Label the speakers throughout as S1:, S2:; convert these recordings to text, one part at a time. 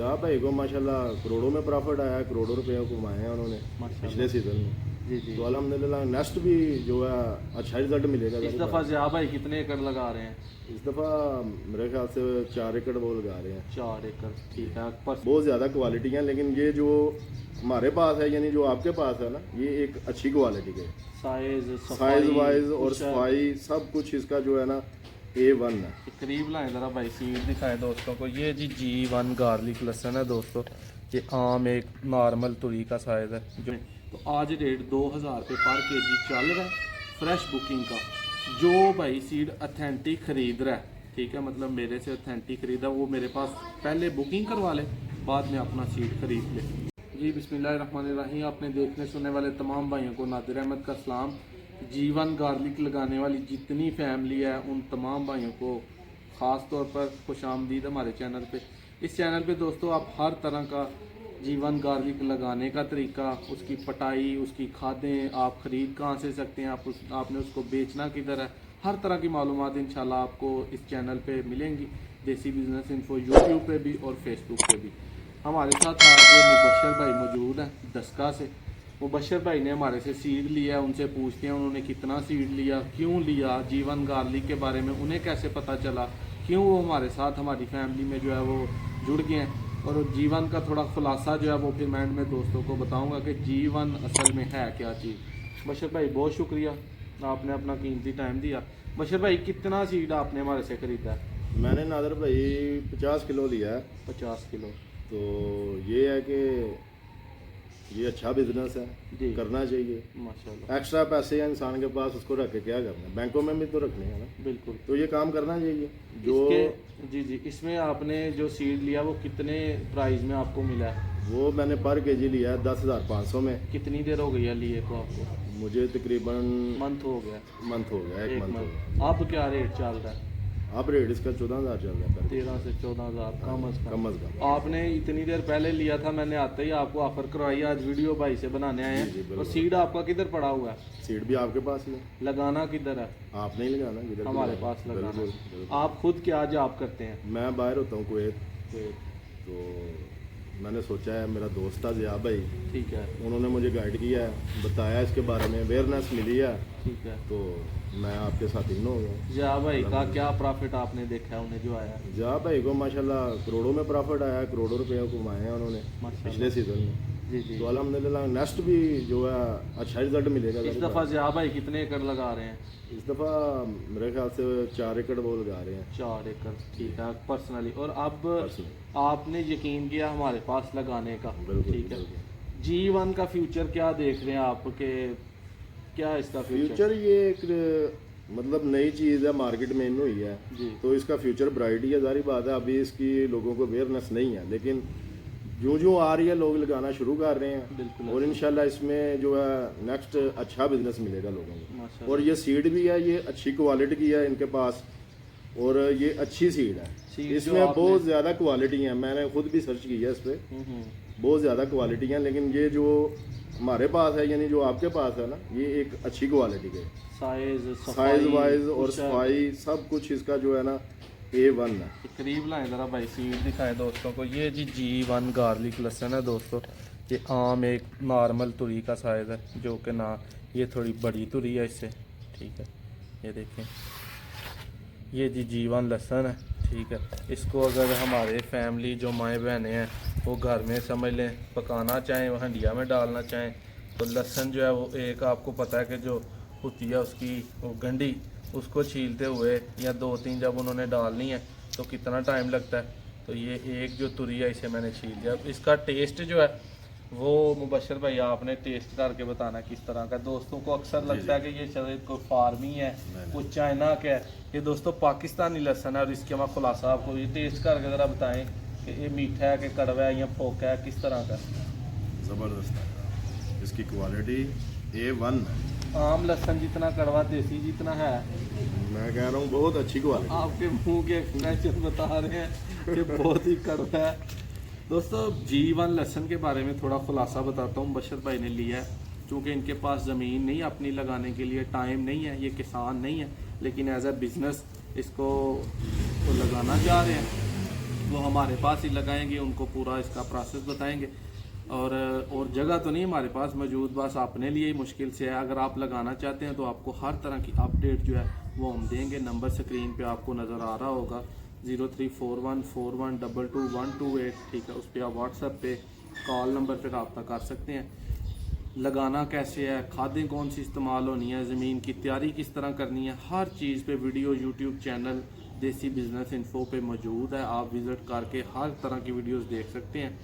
S1: जहाँ भाई को माशाल्लाह करोड़ों में प्रॉफिट आया है, करोड़ों रुपए कमाए हैं उन्होंने पिछले सीजन में।
S2: जी जी।
S1: तो अल्हम्दुलिल्लाह नेक्स्ट भी जो है अच्छा रिजल्ट मिलेगा।
S2: इस दफ़ा ज़िया भाई कितने एकड़ लगा रहे हैं?
S1: इस दफ़ा मेरे ख्याल से 4 एकड़ वो लगा रहे हैं।
S2: 4 एकड़, ठीक है। पर
S1: बहुत ज़्यादा क्वालिटी है, लेकिन ये जो हमारे पास है यानी जो आपके पास है ना, ये एक अच्छी क्वालिटी है। साइज वाइज और सफाई सब कुछ इसका जो है ना A1 है।
S2: करीब लाएं ज़रा भाई, सीड दिखाएं दोस्तों को। ये जी G1 गार्लिक लहसुन है दोस्तों, ये आम एक नॉर्मल तुरी का साइज़ है। जो तो आज रेट 2000 रुपये पर केजी चल रहा है फ्रेश बुकिंग का। जो भाई सीड अथेंटिक ख़रीद रहा है, ठीक है, मतलब मेरे से अथेंटिक ख़रीदा, वो मेरे पास पहले बुकिंग करवा ले, बाद में अपना सीड खरीद ले। जी बिस्मिल्लाहिर्रहमानिर्रहीम। आपने देखने सुनने वाले तमाम भाइयों को नादिर अहमद का सलाम। G1 गार्लिक लगाने वाली जितनी फैमिली है उन तमाम भाइयों को ख़ास तौर पर खुशामदीद हमारे चैनल पे। इस चैनल पे दोस्तों आप हर तरह का G1 गार्लिक लगाने का तरीका, उसकी पटाई, उसकी खादें, आप ख़रीद कहाँ से सकते हैं, आपने उसको बेचना किधर है, हर तरह की मालूमात इंशाल्लाह आपको इस चैनल पे मिलेंगी। देसी बिजनेस इन्फो यूट्यूब पे भी और फेसबुक पे भी। हमारे साथ आज मुबशर भाई मौजूद हैं दस्का से। मुबशर भाई ने हमारे से सीड लिया, उनसे पूछते हैं उन्होंने कितना सीड लिया, क्यों लिया, G1 गार्लिक के बारे में उन्हें कैसे पता चला, क्यों वो हमारे साथ हमारी फैमिली में जो है वो जुड़ गए हैं, और G1 का थोड़ा खुलासा जो है वो फिर मैं एंड में दोस्तों को बताऊंगा कि G1 असल में है क्या चीज़। बशर भाई बहुत शुक्रिया, आपने अपना कीमती टाइम दिया। बशर भाई कितना सीड आपने हमारे से ख़रीदा है?
S1: मैंने नादर भाई 50 किलो लिया है।
S2: 50 किलो।
S1: तो ये है कि ये अच्छा बिजनेस है,
S2: जी
S1: करना चाहिए।
S2: माशाल्लाह।
S1: एक्स्ट्रा पैसे हैं इंसान के पास, उसको रख के क्या करना है, बैंकों में भी तो रखने हैं ना,
S2: बिल्कुल।
S1: तो ये काम करना चाहिए। जो
S2: जी जी, इसमें आपने जो सीड लिया वो कितने प्राइस में आपको मिला है?
S1: वो मैंने पर केजी लिया है 10,500 में।
S2: कितनी देर हो गई है लिए को आपको?
S1: मुझे तकरीबन
S2: मंथ हो गया?
S1: मंथ हो गया, एक मंथ हो
S2: मंथ।
S1: गया।
S2: अब क्या रेट चल रहा है?
S1: अब रेट इसका 14,000 चल रहा है।
S2: 13 से 14,000 कम अज
S1: कम अज कम।
S2: आपने इतनी देर पहले लिया था, मैंने आते ही आपको ऑफर करवाई, आज वीडियो भाई से बनाने आए
S1: जी,
S2: हैं।
S1: बिल्कुल।
S2: और सीड आपका किधर पड़ा हुआ है?
S1: सीड भी आपके पास ही है,
S2: लगाना किधर है?
S1: आप नहीं लगाना, किधर भी
S2: हमारे
S1: लगाना।
S2: पास लगाना।
S1: बिल्कुल, बिल्कुल।
S2: आप खुद क्या जॉब करते हैं?
S1: मैं बाहर होता हूँ कुवैत। तो मैंने सोचा है, मेरा दोस्त था ज़िया भाई,
S2: ठीक है
S1: उन्होंने मुझे गाइड किया है, बताया इसके बारे में, अवेयरनेस मिली है,
S2: ठीक है।
S1: तो मैं आपके साथ इन हो गया।
S2: ज़िया भाई का क्या प्रॉफिट आपने देखा है उन्हें जो आया?
S1: ज़िया भाई को माशाल्लाह करोड़ों में प्रॉफिट आया है, करोड़ों रुपए कमाए हैं उन्होंने
S2: माशाल्लाह।
S1: पिछले सीजन में।
S2: जी जी।
S1: तो अल्हम्दुलिल्लाह नेक्स्ट भी जो है अच्छा रिजल्ट मिलेगा।
S2: इस दफ़ा ज़िया भाई कितने एकड़ लगा रहे हैं?
S1: इस दफ़ा मेरे ख्याल से 4 एकड़ वो लगा रहे हैं।
S2: 4 एकड़, ठीक है, पर्सनली। और अब
S1: Personally।
S2: आपने यकीन किया हमारे पास लगाने का,
S1: बिल्कुल,
S2: ठीक है।
S1: बिल्कुल।
S2: G1 का फ्यूचर क्या देख रहे हैं आप, के क्या इसका
S1: फ्यूचर ये एक मतलब नई चीज़ है, मार्केट में इन हुई है,
S2: जी
S1: तो इसका फ्यूचर ब्राइट ही है। जारी बात है, अभी इसकी लोगों को अवेयरनेस नहीं है, लेकिन जो जो आ रही है लोग लगाना शुरू कर रहे हैं।
S2: बिल्कुल।
S1: और इंशाल्लाह इसमें जो है नेक्स्ट अच्छा बिजनेस मिलेगा लोगों को।
S2: माशाल्लाह।
S1: और ये सीड भी है, ये अच्छी क्वालिटी की है इनके पास, और ये अच्छी सीड है।
S2: सीड जो
S1: इसमें
S2: आपने-
S1: बहुत ज़्यादा क्वालिटी है, मैंने खुद भी सर्च की है इस पर, बहुत ज़्यादा क्वालिटी है। लेकिन ये जो हमारे पास है यानी जो आपके पास है ना, ये एक अच्छी क्वालिटी है। साइज वाइज और सफाई सब कुछ इसका जो है ना A1 है।
S2: करीब लाएं ज़रा भाई, सीड दिखाएं दोस्तों को। ये जी G1 गार्लिक लहसुन है दोस्तों, ये आम एक नॉर्मल तुरी का साइज़ है, जो कि ना ये थोड़ी बड़ी तुरी है इससे, ठीक है। ये देखें, ये जी G1 लहसुन है, ठीक है। इसको अगर हमारे फैमिली जो माएँ बहनें हैं वो घर में समझ लें, पकाना चाहें, वो हंडिया में डालना चाहें, तो लहसुन जो है वो एक आपको पता है कि जो होती है उसकी वो गंडी, उसको छीलते हुए या 2-3 जब उन्होंने डालनी है तो कितना टाइम लगता है। तो ये एक जो तुरी है इसे मैंने छील दिया। इसका टेस्ट जो है वो मुबशर भाई आपने टेस्ट करके बताना किस तरह का। दोस्तों को अक्सर लगता है कि ये शायद कोई फार्मी है, कुछ चाइना का है। ये दोस्तों पाकिस्तानी लहसुन है, और इसके मैं खुलासा आपको ये टेस्ट करके ज़रा बताएँ कि ये मीठा है कि कड़वा है या फोका है, किस तरह का?
S1: ज़बरदस्त है, इसकी क्वालिटी A1 है।
S2: आम लहसुन जितना कड़वा, देसी जितना है।
S1: मैं कह रहा हूँ बहुत अच्छी क्वालिटी।
S2: आपके मुंह के एक्सप्रेशन बता रहे हैं कि बहुत ही कड़वा है। दोस्तों G1 लहसुन के बारे में थोड़ा खुलासा बताता हूँ। बशर भाई ने लिया है क्योंकि इनके पास ज़मीन नहीं अपनी लगाने के लिए, टाइम नहीं है, ये किसान नहीं है, लेकिन एज ए बिज़नेस इसको तो लगाना चाह रहे हैं। वो हमारे पास ही लगाएंगे, उनको पूरा इसका प्रोसेस बताएंगे। और जगह तो नहीं हमारे पास मौजूद, बस अपने लिए ही मुश्किल से है। अगर आप लगाना चाहते हैं तो आपको हर तरह की अपडेट जो है वो हम देंगे। नंबर स्क्रीन पे आपको नज़र आ रहा होगा 034141222128, ठीक है। उस पर आप व्हाट्सएप पे कॉल नंबर पे रब्ता कर सकते हैं। लगाना कैसे है, खादें कौन सी इस्तेमाल होनी है, ज़मीन की तैयारी किस तरह करनी है, हर चीज़ पे वीडियो यूट्यूब चैनल देसी बिजनेस इन्फो पे मौजूद है। आप विज़िट करके हर तरह की वीडियोस देख सकते हैं।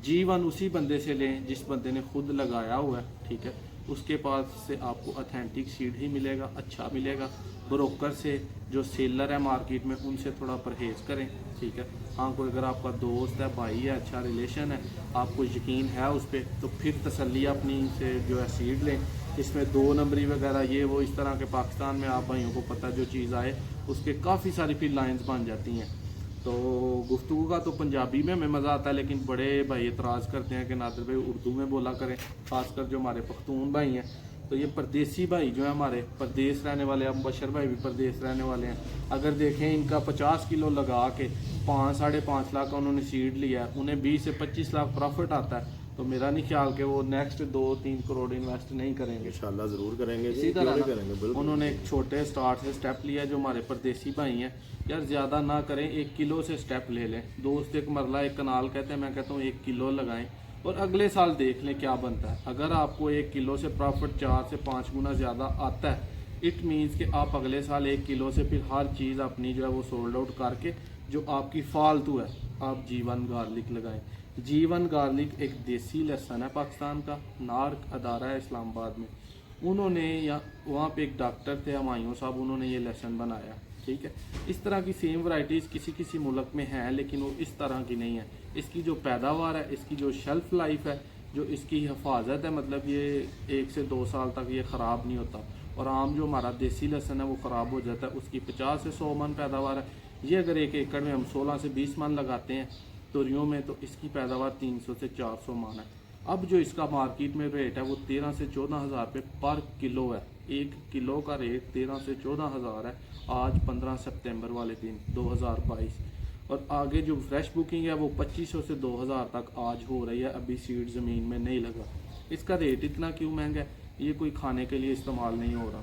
S2: G1 उसी बंदे से लें जिस बंदे ने खुद लगाया हुआ है, ठीक है। उसके पास से आपको ऑथेंटिक सीड ही मिलेगा, अच्छा मिलेगा। ब्रोकर से जो सेलर है मार्केट में उनसे थोड़ा परहेज़ करें, ठीक है। हाँ, कोई अगर आपका दोस्त है, भाई है, अच्छा रिलेशन है, आपको यकीन है उस पर, तो फिर तसल्ली अपनी से जो है सीड लें। इसमें 2 नंबरी वगैरह ये वो इस तरह के पाकिस्तान में आप भाइयों को पता जो चीज़ आए उसके काफ़ी सारी फिर लाइन्स बन जाती हैं। तो गुफ्तगू का तो पंजाबी में हमें मज़ा आता है, लेकिन बड़े भाई एतराज़ करते हैं कि नादिर भाई उर्दू में बोला करें, ख़ासकर जो हमारे पख्तून भाई हैं। तो ये परदेसी भाई जो है हमारे प्रदेश रहने वाले, अब बशर भाई भी प्रदेश रहने वाले हैं, अगर देखें इनका 50 किलो लगा के 5-5.5 लाख का उन्होंने सीड लिया है, उन्हें 20 से 25 लाख प्रॉफिट आता है। तो मेरा नहीं ख्याल कि वो नेक्स्ट 2-3 करोड़ इन्वेस्ट नहीं करेंगे।
S1: इंशाल्लाह ज़रूर करेंगे,
S2: इसी तरह
S1: करेंगे, बिल्कुल।
S2: उन्होंने एक छोटे स्टार्ट से स्टेप लिया। जो हमारे परदेसी भाई हैं यार, ज़्यादा ना करें, 1 किलो से स्टेप ले लें। दोस्त एक मरला एक कनाल कहते हैं, मैं कहता हूँ 1 किलो लगाएं और अगले साल देख लें क्या बनता है। अगर आपको 1 किलो से प्रॉफिट 4 से 5 गुना ज़्यादा आता है, इट मीन्स कि आप अगले साल 1 किलो से फिर हर चीज़ अपनी जो है वो सोल्ड आउट करके जो आपकी फालतू है आप G1 गार्लिक लगाएं। G1 गार्लिक एक देसी लहसुन है पाकिस्तान का, नार्क अदारा है इस्लामाबाद में। उन्होंने या वहाँ पे एक डॉक्टर थे हमायूं साहब, उन्होंने ये लहसुन बनाया, ठीक है। इस तरह की सेम वैरायटीज़ किसी किसी मुल्क में हैं, लेकिन वो इस तरह की नहीं है। इसकी जो पैदावार है, इसकी जो शेल्फ़ लाइफ है, जो इसकी हिफाजत है, मतलब ये 1 से 2 साल तक ये ख़राब नहीं होता। और आम जो हमारा देसी लहसुन है वो ख़राब हो जाता है। उसकी 50 से 100 मन पैदावार है। ये अगर 1 एकड़ में हम 16 से 20 मन लगाते हैं तोरियों में, तो इसकी पैदावार 300 से 400 मन है। अब जो इसका मार्केट में रेट है वो 13 से 14 हज़ार रुपये पर किलो है। 1 किलो का रेट 13 से 14 हज़ार है आज 15 सितंबर वाले दिन 2022। और आगे जो फ्रेश बुकिंग है वो 2500 से 2000 तक आज हो रही है। अभी सीड ज़मीन में नहीं लगा। इसका रेट इतना क्यों महंगा है? ये कोई खाने के लिए इस्तेमाल नहीं हो रहा,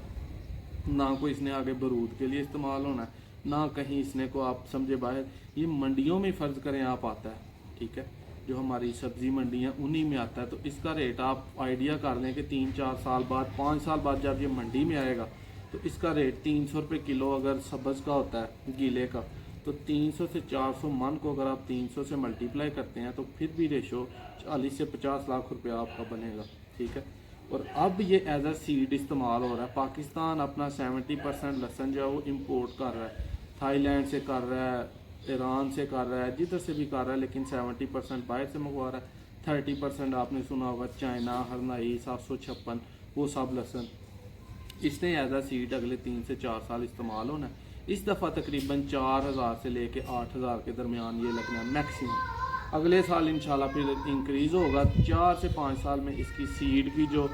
S2: ना कोई इसने आगे बरूद के लिए इस्तेमाल होना है, ना कहीं इसने को आप समझे बाहर। ये मंडियों में फ़र्ज़ करें आप आता है, ठीक है, जो हमारी सब्ज़ी मंडी हैं उन्हीं में आता है। तो इसका रेट आप आइडिया कर लें कि 3-4 साल बाद, 5 साल बाद जब ये मंडी में आएगा तो इसका रेट 300 रुपये किलो अगर सब्ज़ का होता है, गीले का, तो 300 से 400 मन को अगर आप 300 से मल्टीप्लाई करते हैं तो फिर भी रेशो 40 से 50 लाख रुपया आपका बनेगा, ठीक है। और अब ये एज अ सीड इस्तेमाल हो रहा है। पाकिस्तान अपना 70% लहसुन जो है वो इम्पोर्ट कर रहा है, थाईलैंड से कर रहा है, ईरान से कर रहा है, जिधर से भी कर रहा है, लेकिन 70% बाहर से मंगवा रहा है। 30% आपने सुना होगा चाइना, हरनाई, 756, वो सब लहसुन इसने एज अ सीड अगले 3 से 4 साल इस्तेमाल होना है। इस दफ़ा तकरीबन 4000 से लेके 8000 के दरमियान ये लगना है मैक्सिमम। अगले साल इंशाल्लाह फिर इंक्रीज़ होगा। 4 से 5 साल में इसकी सीड की जो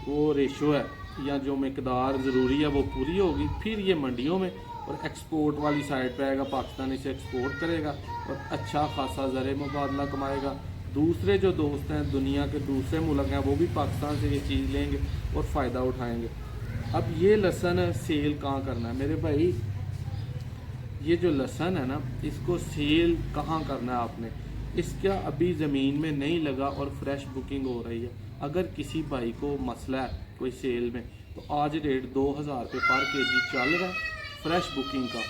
S2: वो रेशो है या जो मकदार ज़रूरी है वो पूरी होगी। फिर ये मंडियों में और एक्सपोर्ट वाली साइड पे आएगा, पाकिस्तान इसे एक्सपोर्ट करेगा और अच्छा खासा ज़र मुबादला कमाएगा। दूसरे जो दोस्त हैं दुनिया के दूसरे मुल्क हैं वो भी पाकिस्तान से ये चीज़ लेंगे और फ़ायदा उठाएंगे। अब ये लहसुन सेल कहाँ करना है मेरे भाई? ये जो लहसुन है ना, इसको सेल कहाँ करना है आपने? इसका अभी ज़मीन में नहीं लगा और फ्रेश बुकिंग हो रही है। अगर किसी भाई को मसला है कोई सेल में, तो आज रेट 2000 रुपये पर केजी चल रहा है फ्रेश बुकिंग का।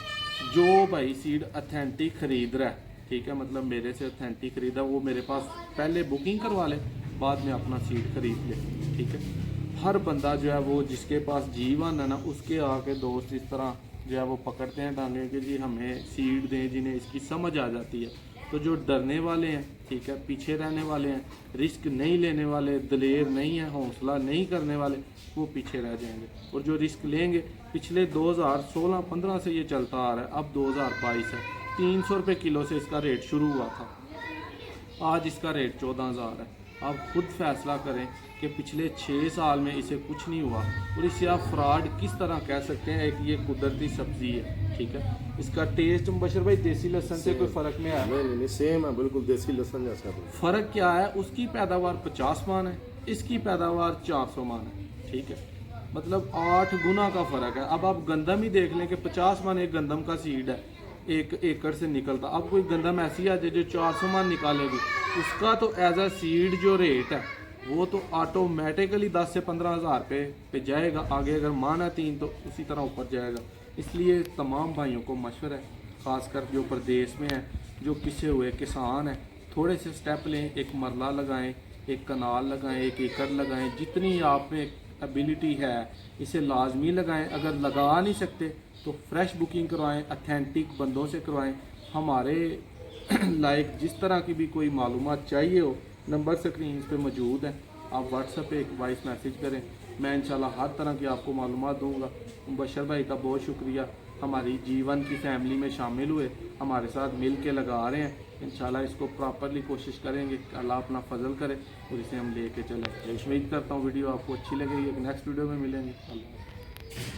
S2: जो भाई सीड अथेंटिक ख़रीद रहा है, ठीक है, मतलब मेरे से अथेंटिक ख़रीदा, वो मेरे पास पहले बुकिंग करवा ले, बाद में अपना सीड ख़रीद ले, ठीक है। हर बंदा जो है वो जिसके पास G1 है ना, उसके आके दोस्त इस तरह जो है वो पकड़ते हैं टांगे कि जी हमें सीड दें, जिन्हें इसकी समझ आ जाती है। तो जो डरने वाले हैं, ठीक है, पीछे रहने वाले हैं, रिस्क नहीं लेने वाले, दलेर नहीं है, हौसला नहीं करने वाले, वो पीछे रह जाएंगे। और जो रिस्क लेंगे, पिछले 2016-15 से ये चलता आ रहा है, अब 2022 है। 300 रुपये किलो से इसका रेट शुरू हुआ था, आज इसका रेट 14000 है। आप खुद फैसला करें कि पिछले 6 साल में इसे कुछ नहीं हुआ और इसे आप फ्रॉड किस तरह कह सकते हैं। एक ये कुदरती सब्जी है, ठीक है। इसका टेस्ट मुबशर भाई देसी लहसुन से कोई फ़र्क में आया?
S1: नहीं, सेम है बिल्कुल देसी लहसुन जैसा।
S2: फ़र्क क्या है, उसकी पैदावार 50 मन है, इसकी पैदावार 400 मन है, ठीक है। मतलब 8 गुना का फ़र्क है। अब आप गंदम ही देख लें कि 50 मन एक गंदम का सीड है, 1 एकड़ से निकलता। अब कोई गंदम ऐसी आ जाए जो 400 मन निकालेगी, उसका तो एज अ सीड जो रेट है वो तो ऑटोमेटिकली 10 से 15 हज़ार पे जाएगा। आगे अगर मान है 3 तो उसी तरह ऊपर जाएगा। इसलिए तमाम भाइयों को मशवरा है, ख़ासकर जो प्रदेश में है, जो पिछे हुए किसान हैं, थोड़े से स्टेप लें। एक मरला लगाएं, एक कनाल लगाएं, 1 एकड़ लगाएं, जितनी आप में एबिलिटी है इसे लाजमी लगाएं। अगर लगा नहीं सकते तो फ्रेश बुकिंग करवाएं, अथेंटिक बंदों से करवाएं। हमारे लाइक जिस तरह की भी कोई मालूमात चाहिए हो, नंबर स्क्रीन पे मौजूद है, आप व्हाट्सएप पे एक वॉइस मैसेज करें, मैं इंशाल्लाह हर तरह की आपको मालूमात दूंगा। मुबशर भाई का बहुत शुक्रिया, हमारी जीवन की फैमिली में शामिल हुए, हमारे साथ मिल के लगा रहे हैं। इंशाल्लाह इसको प्रॉपरली कोशिश करेंगे, अल्लाह अपना फजल करे और इसे हम लेके चलें। उम्मीद करता हूँ वीडियो आपको अच्छी लगेगी। एक नेक्स्ट वीडियो में मिलेंगे। अल्लाह।